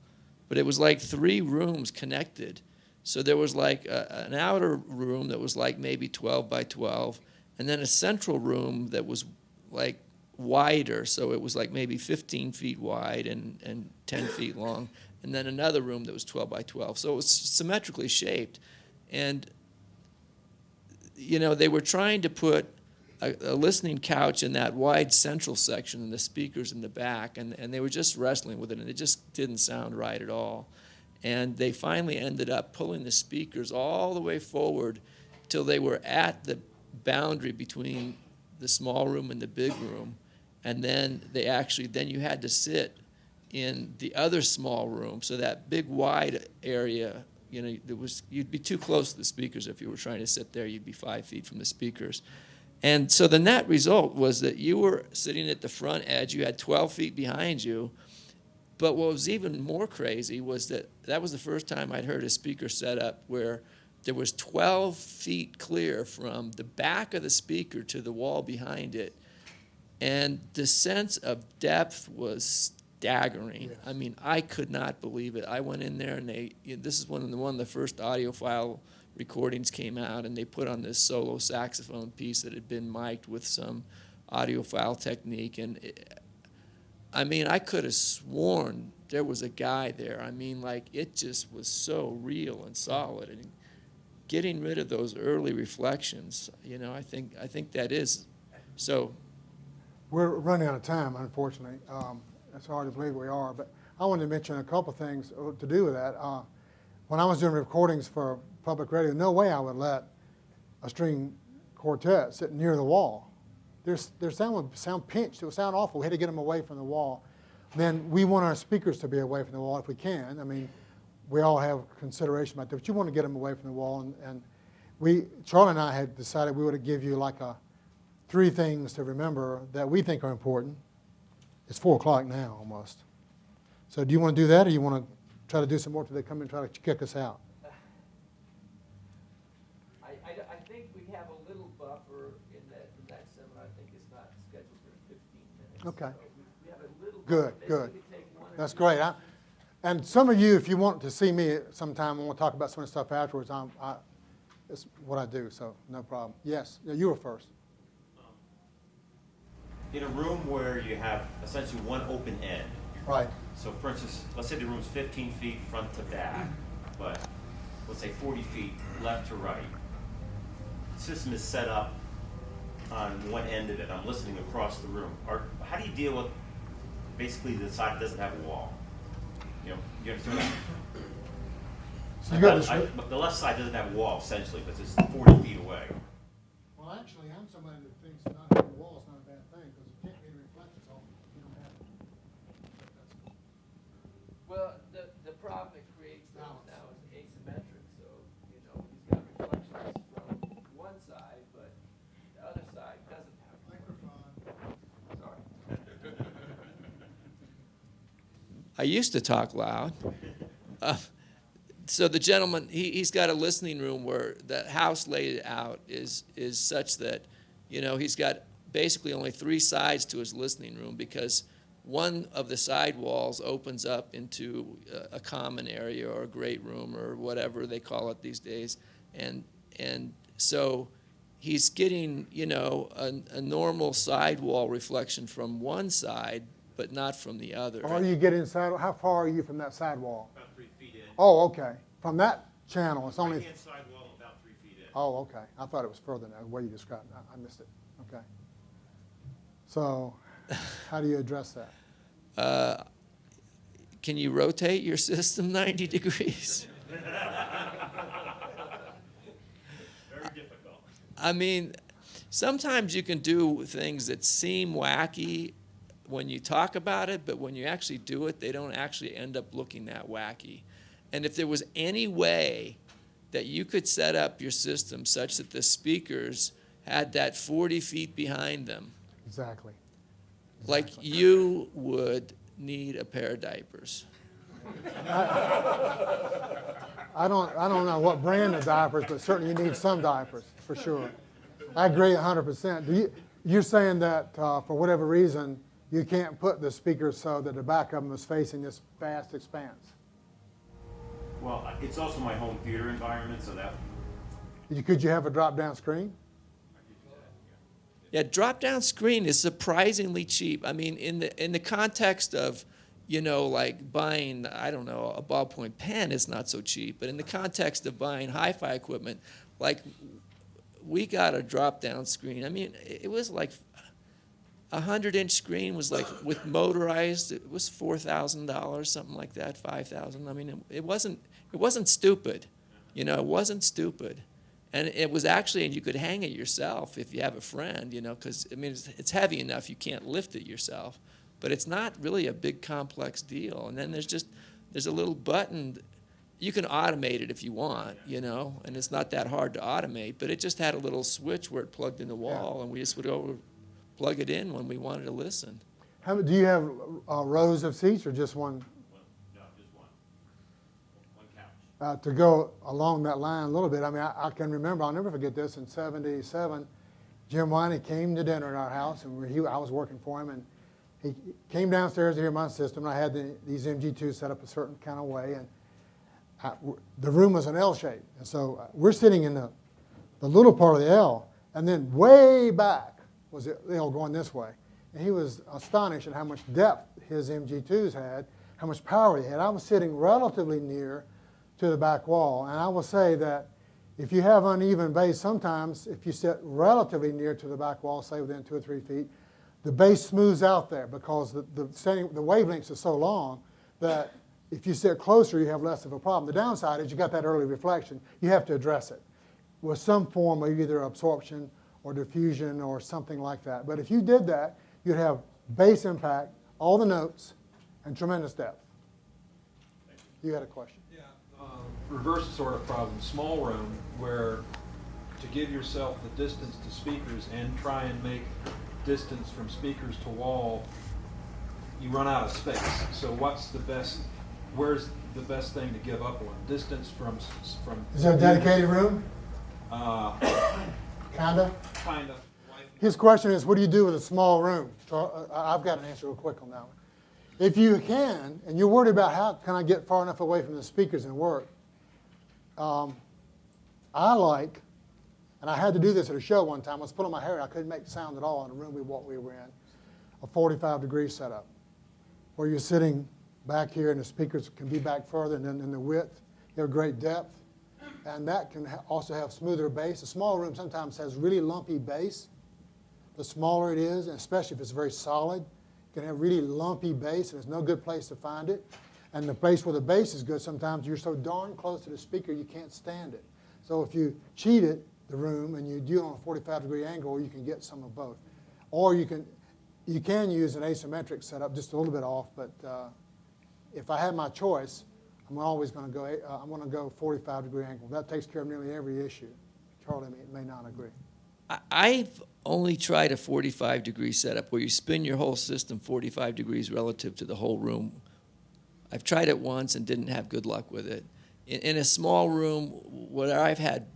but it was like 3 rooms connected. So there was like an outer room that was like maybe 12 by 12, and then a central room that was like wider, so it was like maybe 15 feet wide and 10 feet long, and then another room that was 12 by 12. So it was symmetrically shaped. And, you know, they were trying to put a listening couch in that wide central section and the speakers in the back, and they were just wrestling with it, and it just didn't sound right at all. And they finally ended up pulling the speakers all the way forward till they were at the boundary between the small room and the big room. And then then you had to sit in the other small room. So that big wide area, you know, you'd be too close to the speakers if you were trying to sit there. You'd be 5 feet from the speakers. And so the net result was that you were sitting at the front edge. You had 12 feet behind you. But what was even more crazy was that was the first time I'd heard a speaker set up where there was 12 feet clear from the back of the speaker to the wall behind it. And the sense of depth was staggering. Yes. I mean, I could not believe it. I went in there, and this is one of the first audiophile recordings came out, and they put on this solo saxophone piece that had been mic'd with some audiophile technique. And I mean, I could have sworn there was a guy there. I mean, like, it just was so real and solid. And getting rid of those early reflections, you know, I think that is so. We're running out of time, unfortunately. It's hard to believe we are, but I wanted to mention a couple things to do with that. When I was doing recordings for public radio, no way I would let a string quartet sit near the wall. Their sound would sound pinched. It would sound awful. We had to get them away from the wall. Then we want our speakers to be away from the wall if we can. I mean, we all have consideration about that, but you want to get them away from the wall. And Charlie and I had decided we would give you like 3 things to remember that we think are important. It's 4 o'clock now almost. So do you want to do that, or you want to try to do some more till they come in and try to kick us out? I think we have a little buffer in that seminar. I think it's not scheduled for 15 minutes. Okay. So we have a little Good, buffer. Maybe good. we could take 1 or That's 2 great. questions. And some of you, if you want to see me sometime, and we'll talk about some of the stuff afterwards, it's what I do, so no problem. Yes, you were first. In a room where you have essentially one open end. Right. So for instance, let's say the room's 15 feet front to back, but let's say 40 feet left to right. The system is set up on one end of it. I'm listening across the room. How do you deal with basically the side that doesn't have a wall? You understand what So you got but the left side doesn't have a wall essentially, because it's 40 feet away. Well, actually, I'm somebody that thinks not having a wall is not a bad thing, because you can't get any reflections on it. You don't have it. Well, the problem it creates now is asymmetric. So, you know, he's got reflections from one side, but the other side doesn't have Microphone. Sorry. I used to talk loud. So the gentleman, he's got a listening room where the house laid out is such that, you know, he's got basically only 3 sides to his listening room, because one of the side walls opens up into a common area or a great room or whatever they call it these days. And so he's getting, you know, a normal sidewall reflection from one side, but not from the other. Or you get inside, how far are you from that sidewall? About 3 feet in. Oh, okay. From that channel, it's only... Right-hand side wall about 3 feet in. Oh, okay. I thought it was further than the way you described it. I missed it. Okay. So, how do you address that? Can you rotate your system 90 degrees? Very difficult. I mean, sometimes you can do things that seem wacky when you talk about it, but when you actually do it, they don't actually end up looking that wacky. And if there was any way that you could set up your system such that the speakers had that 40 feet behind them, Exactly. like you would need a pair of diapers. I don't know what brand of diapers, but certainly you need some diapers, for sure. I agree 100%. You're saying that for whatever reason, you can't put the speakers so that the back of them is facing this vast expanse. Well, it's also my home theater environment, so that... Could you have a drop-down screen? Yeah, drop-down screen is surprisingly cheap. I mean, in the context of, you know, like buying, I don't know, a ballpoint pen is not so cheap. But in the context of buying hi-fi equipment, like we got a drop-down screen. I mean, it was like a 100-inch screen was like with motorized. It was $4,000, something like that, $5,000. I mean, it wasn't stupid, you know. It wasn't stupid. And it was actually, and you could hang it yourself if you have a friend, you know, because, I mean, it's heavy enough you can't lift it yourself. But it's not really a big, complex deal. And then there's a little button. You can automate it if you want, you know, and it's not that hard to automate. But it just had a little switch where it plugged in the wall, and we just would go plug it in when we wanted to listen. Do you have rows of seats or just one? No, just one. One couch. To go along that line a little bit, I mean, I can remember, I'll never forget this, in '77, Jim Winey came to dinner at our house, and I was working for him, and he came downstairs to hear my system, and I had these MG2s set up a certain kind of way, and the room was an L shape. And so we're sitting in the little part of the L, and then way back was the L going this way. And he was astonished at how much depth his MG2s had, how much power he had. I was sitting relatively near to the back wall, and I will say that if you have uneven bass, sometimes if you sit relatively near to the back wall, say within 2 or 3 feet, the bass smooths out there because the wavelengths are so long that if you sit closer, you have less of a problem. The downside is you got that early reflection. You have to address it with some form of either absorption or diffusion or something like that. But if you did that, you'd have bass impact, all the notes, and tremendous depth. You had a question. Reverse sort of problem, small room, where to give yourself the distance to speakers and try and make distance from speakers to wall, you run out of space. So what's the best, where's the best thing to give up on? Distance from Is there a dedicated room? Kinda. His question is, what do you do with a small room? So I've got an answer real quick on that one. If you can, and you're worried about how can I get far enough away from the speakers and work, I like, and I had to do this at a show one time. I was pulling my hair, I couldn't make sound at all in the room we were in, a 45-degree setup, where you're sitting back here and the speakers can be back further, and then in the width, you have great depth, and that can also have smoother bass. A small room sometimes has really lumpy bass. The smaller it is, and especially if it's very solid, it can have really lumpy bass, and there's no good place to find it. And the place where the bass is good, sometimes you're so darn close to the speaker you can't stand it. So if you cheat it, the room, and you do it on a 45-degree angle, you can get some of both. Or you can use an asymmetric setup, just a little bit off, but if I had my choice, I'm always going to go, I'm going to go 45-degree angle. That takes care of nearly every issue. Charlie may not agree. I've only tried a 45-degree setup where you spin your whole system 45 degrees relative to the whole room. I've tried it once and didn't have good luck with it. In a small room, where I've had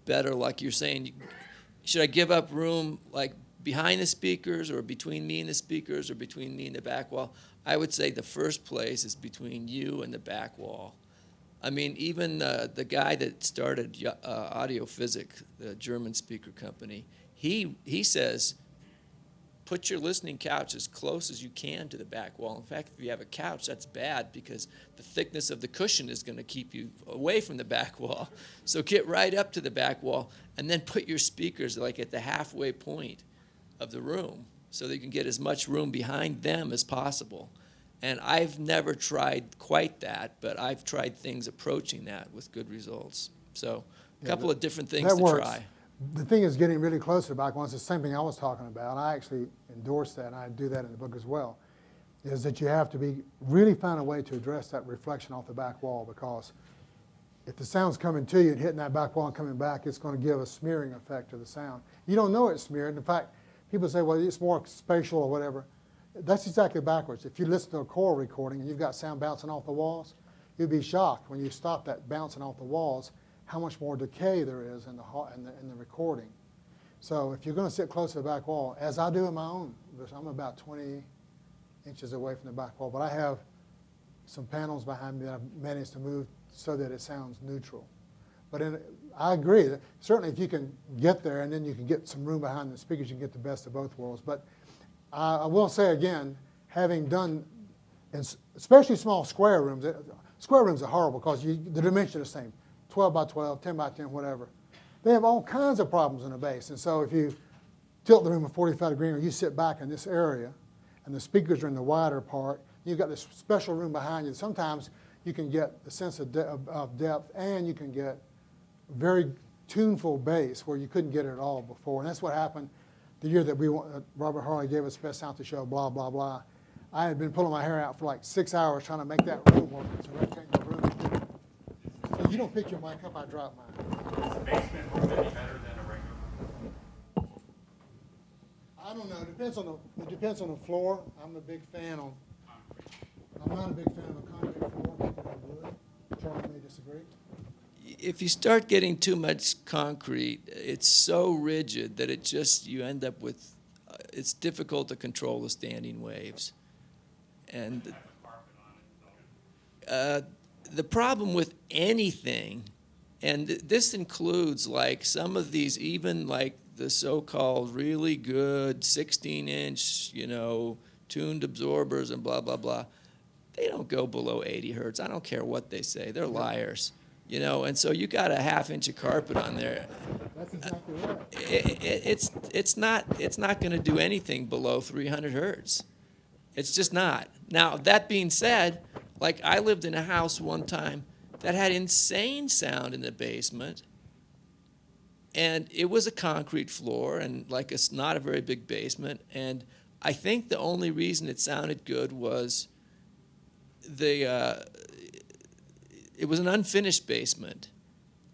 better luck, you're saying, should I give up room like behind the speakers or between me and the speakers or between me and the back wall? I would say the first place is between you and the back wall. I mean, even the guy that started Audiophile, the German speaker company, he says, put your listening couch as close as you can to the back wall. In fact, if you have a couch, that's bad because the thickness of the cushion is going to keep you away from the back wall. So get right up to the back wall and then put your speakers like at the halfway point of the room so that you can get as much room behind them as possible. And I've never tried quite that, but I've tried things approaching that with good results. So a couple of different things to try. The thing is getting really close to the back wall. It's the same thing I was talking about. I actually endorse that, and I do that in the book as well, is that you have to really find a way to address that reflection off the back wall, because if the sound's coming to you and hitting that back wall and coming back, it's going to give a smearing effect to the sound. You don't know it's smeared. In fact, people say, well, it's more spatial or whatever. That's exactly backwards. If you listen to a choral recording and you've got sound bouncing off the walls, you'd be shocked when you stop that bouncing off the walls how much more decay there is in the recording. So if you're going to sit close to the back wall, as I do in my own, I'm about 20 inches away from the back wall, but I have some panels behind me that I've managed to move so that it sounds neutral. But I agree that certainly if you can get there and then you can get some room behind the speakers, you can get the best of both worlds. But I will say again, having done, especially small square rooms are horrible because the dimensions are the same. 12 by 12, 10 by 10, whatever. They have all kinds of problems in the bass. And so if you tilt the room at 45 degrees or you sit back in this area and the speakers are in the wider part, you've got this special room behind you. Sometimes you can get the sense of depth and you can get very tuneful bass where you couldn't get it at all before. And that's what happened the year that Robert Harley gave us Best Sound to Show, blah, blah, blah. I had been pulling my hair out for like 6 hours trying to make that room work. It's a rectangular room. You don't pick your mic up, I drop mine. Is the basement room any better than a regular? I don't know. It depends on the floor. I'm a big fan on. I'm not a big fan of a concrete floor. People have wood. Charlie may disagree. If you start getting too much concrete, it's so rigid that you end up with, it's difficult to control the standing waves. And the problem with anything, and this includes like some of these, even like the so-called really good 16-inch, tuned absorbers and blah, blah, blah, they don't go below 80 hertz. I don't care what they say. They're liars, and so you got a half-inch of carpet on there. That's exactly right. It's not going to do anything below 300 hertz. It's just not. Now, that being said, like I lived in a house one time that had insane sound in the basement, and it was a concrete floor, and like it's not a very big basement, and I think the only reason it sounded good was it was an unfinished basement,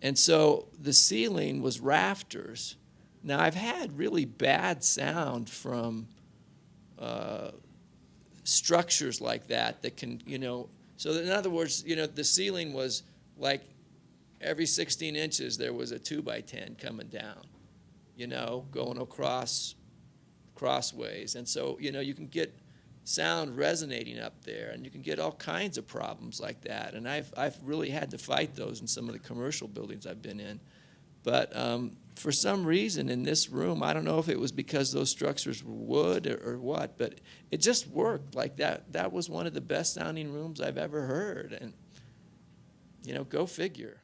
and so the ceiling was rafters. Now, I've had really bad sound from structures like that can, so in other words, the ceiling was like every 16 inches there was a 2x10 coming down, going crossways. And so, you can get sound resonating up there, and you can get all kinds of problems like that. And I've really had to fight those in some of the commercial buildings I've been in. But for some reason in this room, I don't know if it was because those structures were wood or what, but it just worked like that. That was one of the best sounding rooms I've ever heard. And, go figure.